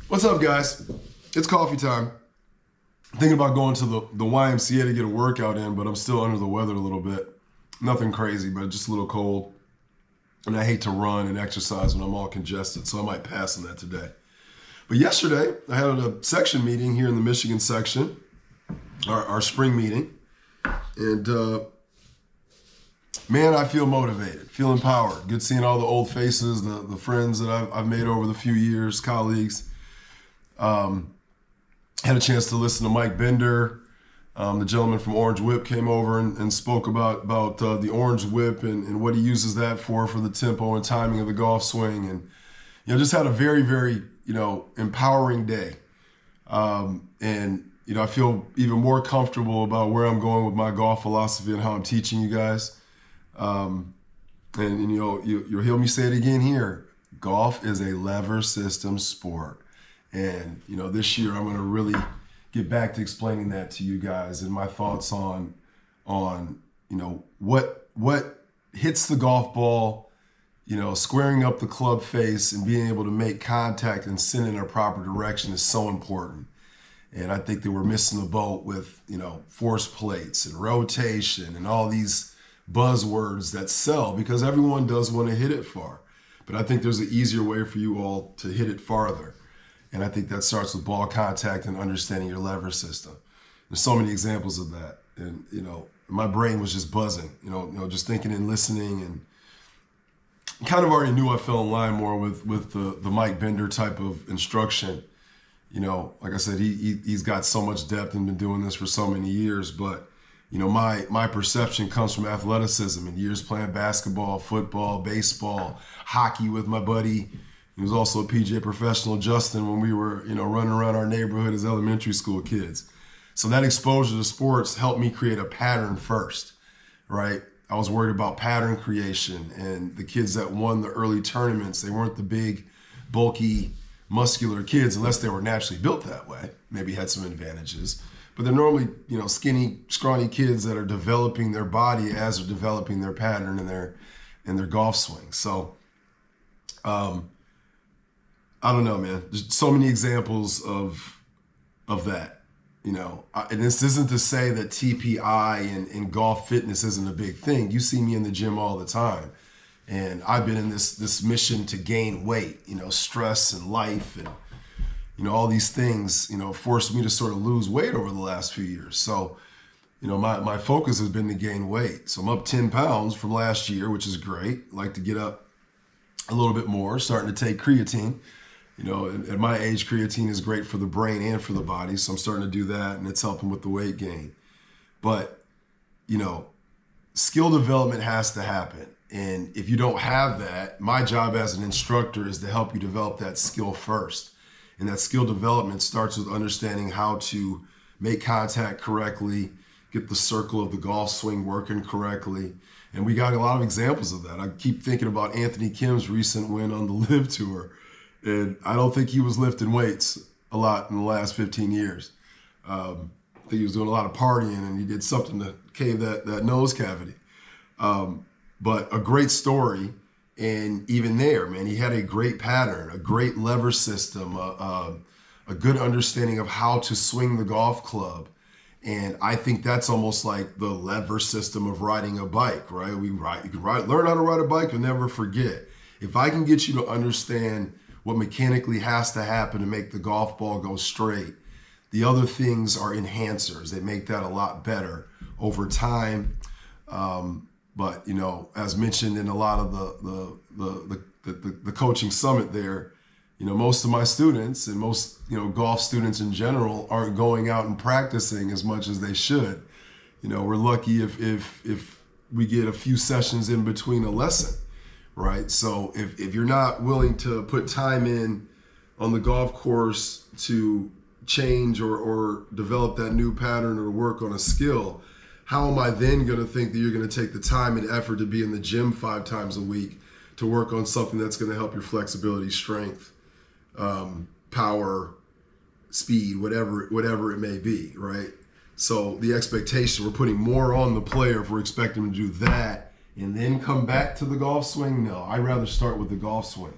What's up, guys? It's coffee time. Thinking about going to the YMCA to get a workout in, but I'm still under the weather a little bit. Nothing crazy, but just a little cold. And I hate to run and exercise when I'm all congested, so I might pass on that today. But yesterday, I had a section meeting here in the Michigan section, our spring meeting. And man, I feel motivated, feel empowered. Good seeing all the old faces, the friends that I've made over the few years, colleagues. Had a chance to listen to Mike Bender. The gentleman from Orange Whip came over and spoke about the Orange Whip and what he uses that for the tempo and timing of the golf swing. And, just had a very, very, empowering day. And, I feel even more comfortable about where I'm going with my golf philosophy and how I'm teaching you guys. And you'll hear me say it again here. Golf is a lever system sport. And, this year I'm going to really get back to explaining that to you guys and my thoughts on what hits the golf ball, squaring up the club face and being able to make contact and send in a proper direction is so important. And I think that we're missing the boat with, force plates and rotation and all these buzzwords that sell because everyone does want to hit it far. But I think there's an easier way for you all to hit it farther. And I think that starts with ball contact and understanding your lever system. There's so many examples of that. And, my brain was just buzzing, just thinking and listening, and kind of already knew I fell in line more with the Mike Bender type of instruction. Like I said, he's got so much depth and been doing this for so many years. But, my perception comes from athleticism and years playing basketball, football, baseball, hockey with my buddy. He was also a PGA professional, Justin, when we were, running around our neighborhood as elementary school kids. So that exposure to sports helped me create a pattern first, right? I was worried about pattern creation, and the kids that won the early tournaments, they weren't the big, bulky, muscular kids unless they were naturally built that way. Maybe had some advantages. But they're normally, skinny, scrawny kids that are developing their body as they're developing their pattern and their golf swing. So, I don't know, man. There's so many examples of that, and this isn't to say that TPI and golf fitness isn't a big thing. You see me in the gym all the time, and I've been in this mission to gain weight, stress and life and, all these things, forced me to sort of lose weight over the last few years. So, my focus has been to gain weight. So I'm up 10 pounds from last year, which is great. I like to get up a little bit more, starting to take creatine. At my age, creatine is great for the brain and for the body. So I'm starting to do that, and it's helping with the weight gain. But, skill development has to happen. And if you don't have that, my job as an instructor is to help you develop that skill first. And that skill development starts with understanding how to make contact correctly, get the circle of the golf swing working correctly. And we got a lot of examples of that. I keep thinking about Anthony Kim's recent win on the LIV Tour. And I don't think he was lifting weights a lot in the last 15 years. I think he was doing a lot of partying, and he did something to cave that nose cavity. But a great story. And even there, man, he had a great pattern, a great lever system, a good understanding of how to swing the golf club. And I think that's almost like the lever system of riding a bike, right? You can learn how to ride a bike and never forget. If I can get you to understand what mechanically has to happen to make the golf ball go straight, the other things are enhancers. They make that a lot better over time. But, as mentioned in a lot of the coaching summit there, most of my students and most, golf students in general aren't going out and practicing as much as they should. We're lucky if we get a few sessions in between a lesson, right? So if you're not willing to put time in on the golf course to change or develop that new pattern or work on a skill, how am I then going to think that you're going to take the time and effort to be in the gym 5 times a week to work on something that's going to help your flexibility, strength, power, speed, whatever it may be, right? So the expectation, we're putting more on the player if we're expecting him to do that and then come back to the golf swing. No, I'd rather start with the golf swing.